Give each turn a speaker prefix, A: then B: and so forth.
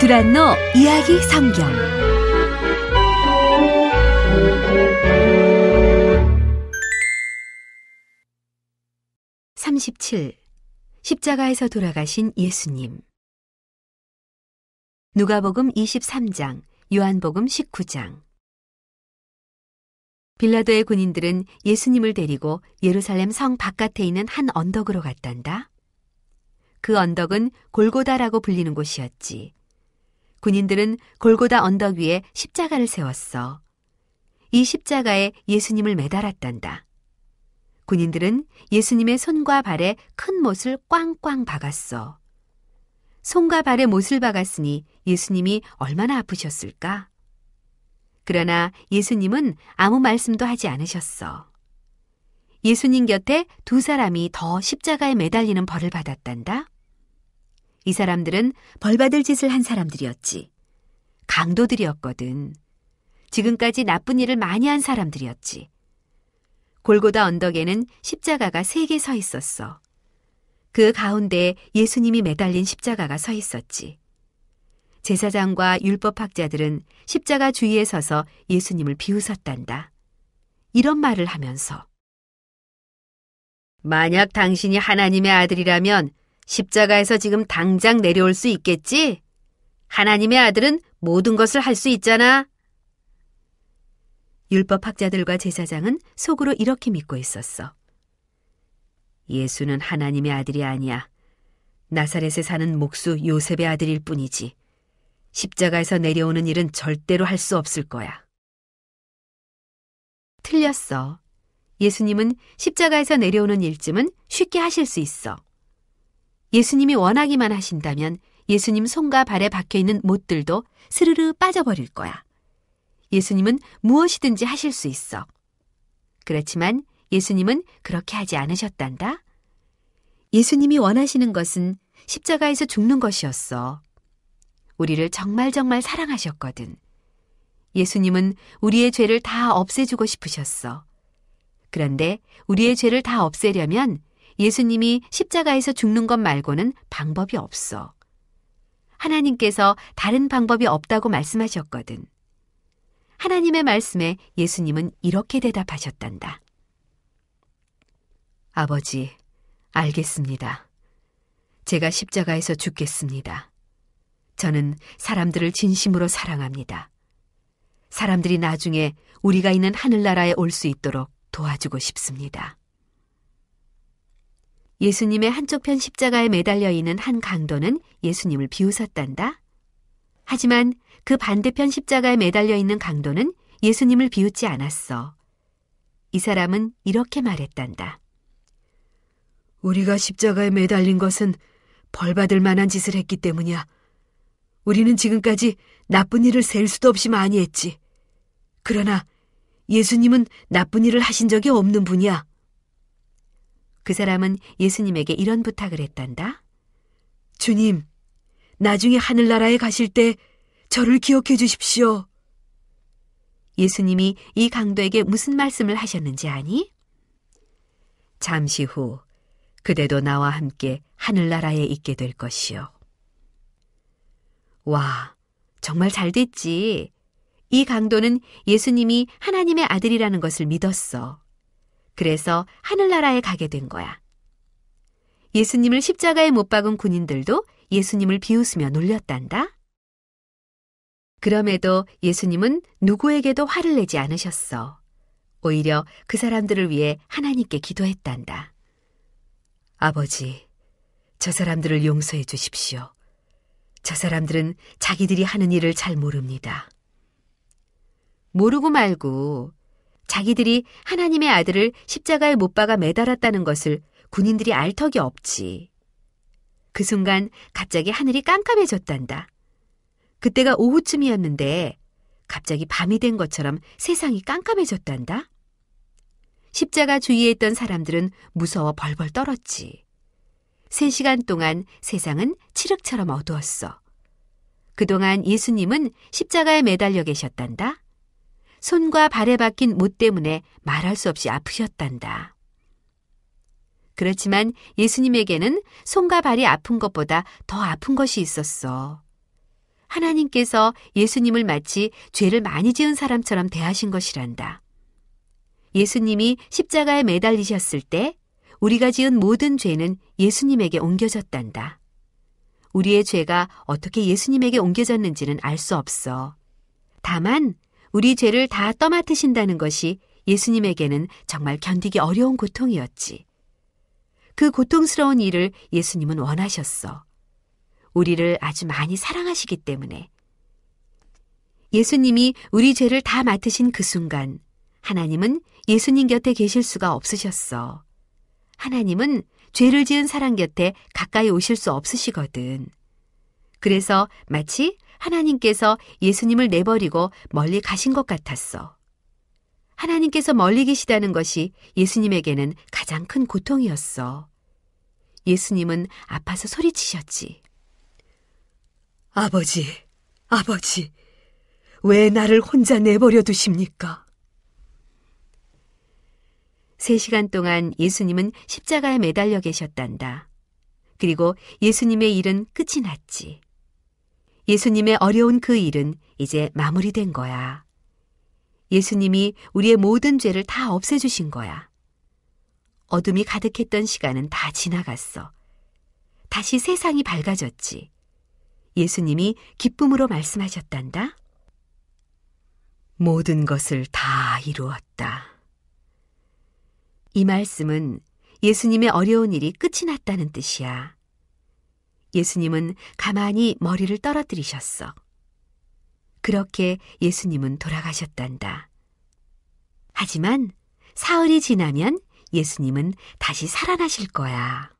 A: 유란노 이야기 성경 37. 십자가에서 돌아가신 예수님. 누가복음 23장, 요한복음 19장. 빌라도의 군인들은 예수님을 데리고 예루살렘 성 바깥에 있는 한 언덕으로 갔단다. 그 언덕은 골고다라고 불리는 곳이었지. 군인들은 골고다 언덕 위에 십자가를 세웠어. 이 십자가에 예수님을 매달았단다. 군인들은 예수님의 손과 발에 큰 못을 꽝꽝 박았어. 손과 발에 못을 박았으니 예수님이 얼마나 아프셨을까? 그러나 예수님은 아무 말씀도 하지 않으셨어. 예수님 곁에 두 사람이 더 십자가에 매달리는 벌을 받았단다. 이 사람들은 벌받을 짓을 한 사람들이었지. 강도들이었거든. 지금까지 나쁜 일을 많이 한 사람들이었지. 골고다 언덕에는 십자가가 3개 서 있었어. 그 가운데에 예수님이 매달린 십자가가 서 있었지. 제사장과 율법학자들은 십자가 주위에 서서 예수님을 비웃었단다. 이런 말을 하면서 만약 당신이 하나님의 아들이라면 십자가에서 지금 당장 내려올 수 있겠지? 하나님의 아들은 모든 것을 할 수 있잖아. 율법학자들과 제사장은 속으로 이렇게 믿고 있었어. 예수는 하나님의 아들이 아니야. 나사렛에 사는 목수 요셉의 아들일 뿐이지. 십자가에서 내려오는 일은 절대로 할 수 없을 거야. 틀렸어. 예수님은 십자가에서 내려오는 일쯤은 쉽게 하실 수 있어. 예수님이 원하기만 하신다면 예수님 손과 발에 박혀있는 못들도 스르르 빠져버릴 거야. 예수님은 무엇이든지 하실 수 있어. 그렇지만 예수님은 그렇게 하지 않으셨단다. 예수님이 원하시는 것은 십자가에서 죽는 것이었어. 우리를 정말 사랑하셨거든. 예수님은 우리의 죄를 다 없애주고 싶으셨어. 그런데 우리의 죄를 다 없애려면 예수님이 십자가에서 죽는 것 말고는 방법이 없어. 하나님께서 다른 방법이 없다고 말씀하셨거든. 하나님의 말씀에 예수님은 이렇게 대답하셨단다. 아버지, 알겠습니다. 제가 십자가에서 죽겠습니다. 저는 사람들을 진심으로 사랑합니다. 사람들이 나중에 우리가 있는 하늘나라에 올 수 있도록 도와주고 싶습니다. 예수님의 한쪽 편 십자가에 매달려 있는 한 강도는 예수님을 비웃었단다. 하지만 그 반대편 십자가에 매달려 있는 강도는 예수님을 비웃지 않았어. 이 사람은 이렇게 말했단다. 우리가 십자가에 매달린 것은 벌받을 만한 짓을 했기 때문이야. 우리는 지금까지 나쁜 일을 셀 수도 없이 많이 했지. 그러나 예수님은 나쁜 일을 하신 적이 없는 분이야. 그 사람은 예수님에게 이런 부탁을 했단다. 주님, 나중에 하늘나라에 가실 때 저를 기억해 주십시오. 예수님이 이 강도에게 무슨 말씀을 하셨는지 아니? 잠시 후 그대도 나와 함께 하늘나라에 있게 될 것이요. 와, 정말 잘 됐지. 이 강도는 예수님이 하나님의 아들이라는 것을 믿었어. 그래서 하늘나라에 가게 된 거야. 예수님을 십자가에 못 박은 군인들도 예수님을 비웃으며 놀렸단다. 그럼에도 예수님은 누구에게도 화를 내지 않으셨어. 오히려 그 사람들을 위해 하나님께 기도했단다. 아버지, 저 사람들을 용서해 주십시오. 저 사람들은 자기들이 하는 일을 잘 모릅니다. 모르고 말고 자기들이 하나님의 아들을 십자가에 못 박아 매달았다는 것을 군인들이 알 턱이 없지. 그 순간 갑자기 하늘이 깜깜해졌단다. 그때가 오후쯤이었는데 갑자기 밤이 된 것처럼 세상이 깜깜해졌단다. 십자가 주위에 있던 사람들은 무서워 벌벌 떨었지. 3시간 동안 세상은 칠흑처럼 어두웠어. 그동안 예수님은 십자가에 매달려 계셨단다. 손과 발에 박힌 못 때문에 말할 수 없이 아프셨단다. 그렇지만 예수님에게는 손과 발이 아픈 것보다 더 아픈 것이 있었어. 하나님께서 예수님을 마치 죄를 많이 지은 사람처럼 대하신 것이란다. 예수님이 십자가에 매달리셨을 때 우리가 지은 모든 죄는 예수님에게 옮겨졌단다. 우리의 죄가 어떻게 예수님에게 옮겨졌는지는 알 수 없어. 다만 우리 죄를 다 떠맡으신다는 것이 예수님에게는 정말 견디기 어려운 고통이었지. 그 고통스러운 일을 예수님은 원하셨어. 우리를 아주 많이 사랑하시기 때문에. 예수님이 우리 죄를 다 맡으신 그 순간 하나님은 예수님 곁에 계실 수가 없으셨어. 하나님은 죄를 지은 사람 곁에 가까이 오실 수 없으시거든. 그래서 마치 하나님께서 예수님을 내버리고 멀리 가신 것 같았어. 하나님께서 멀리 계시다는 것이 예수님에게는 가장 큰 고통이었어. 예수님은 아파서 소리치셨지. 아버지, 아버지, 왜 나를 혼자 내버려 두십니까? 3시간 동안 예수님은 십자가에 매달려 계셨단다. 그리고 예수님의 일은 끝이 났지. 예수님의 어려운 그 일은 이제 마무리된 거야. 예수님이 우리의 모든 죄를 다 없애주신 거야. 어둠이 가득했던 시간은 다 지나갔어. 다시 세상이 밝아졌지. 예수님이 기쁨으로 말씀하셨단다. 모든 것을 다 이루었다. 이 말씀은 예수님의 어려운 일이 끝이 났다는 뜻이야. 예수님은 가만히 머리를 떨어뜨리셨어. 그렇게 예수님은 돌아가셨단다. 하지만 사흘이 지나면 예수님은 다시 살아나실 거야.